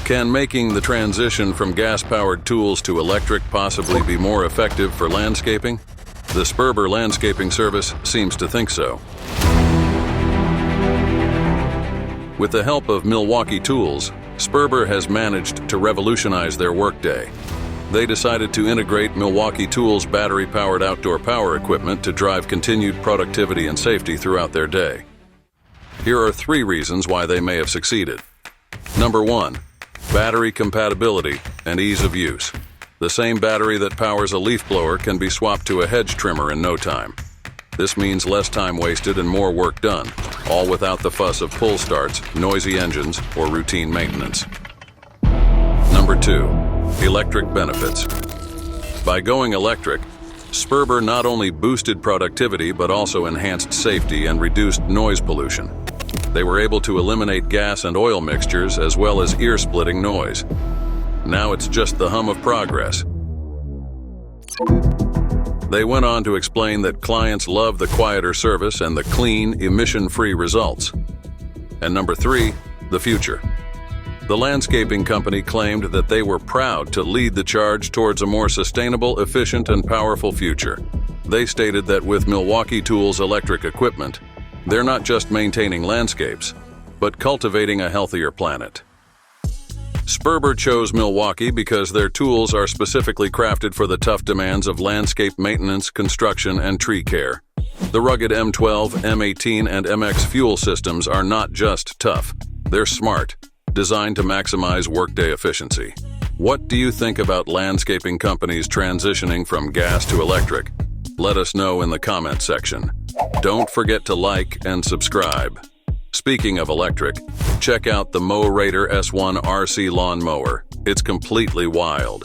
Can making the transition from gas-powered tools to electric possibly be more effective for landscaping? The Sperber landscaping service seems to think so. With the help of Milwaukee tools, Sperber has managed to revolutionize their workday. They decided to integrate Milwaukee tools' battery-powered outdoor power equipment to drive continued productivity and safety throughout their day. Here are 3 reasons why they may have succeeded. Number 1. Battery compatibility and ease of use. The same battery that powers a leaf blower can be swapped to a hedge trimmer in no time. This means less time wasted and more work done, all without the fuss of pull starts, noisy engines, or routine maintenance. Number 2. Electric benefits. By going electric, Sperber not only boosted productivity but also enhanced safety and reduced noise pollution. They were able to eliminate gas and oil mixtures as well as ear-splitting noise. Now it's just the hum of progress. They went on to explain that clients love the quieter service and the clean, emission-free results. And number 3, the future. The landscaping company claimed that they were proud to lead the charge towards a more sustainable, efficient, and powerful future. They stated that with Milwaukee Tools electric equipment, they're not just maintaining landscapes, but cultivating a healthier planet. Sperber chose Milwaukee because their tools are specifically crafted for the tough demands of landscape maintenance, construction, and tree care. The rugged M12, M18, and MX fuel systems are not just tough, they're smart, designed to maximize workday efficiency. What do you think about landscaping companies transitioning from gas to electric? Let us know in the comment section. Don't forget to like and subscribe. Speaking of electric, check out the Mower S1 RC lawn mower. It's completely wild.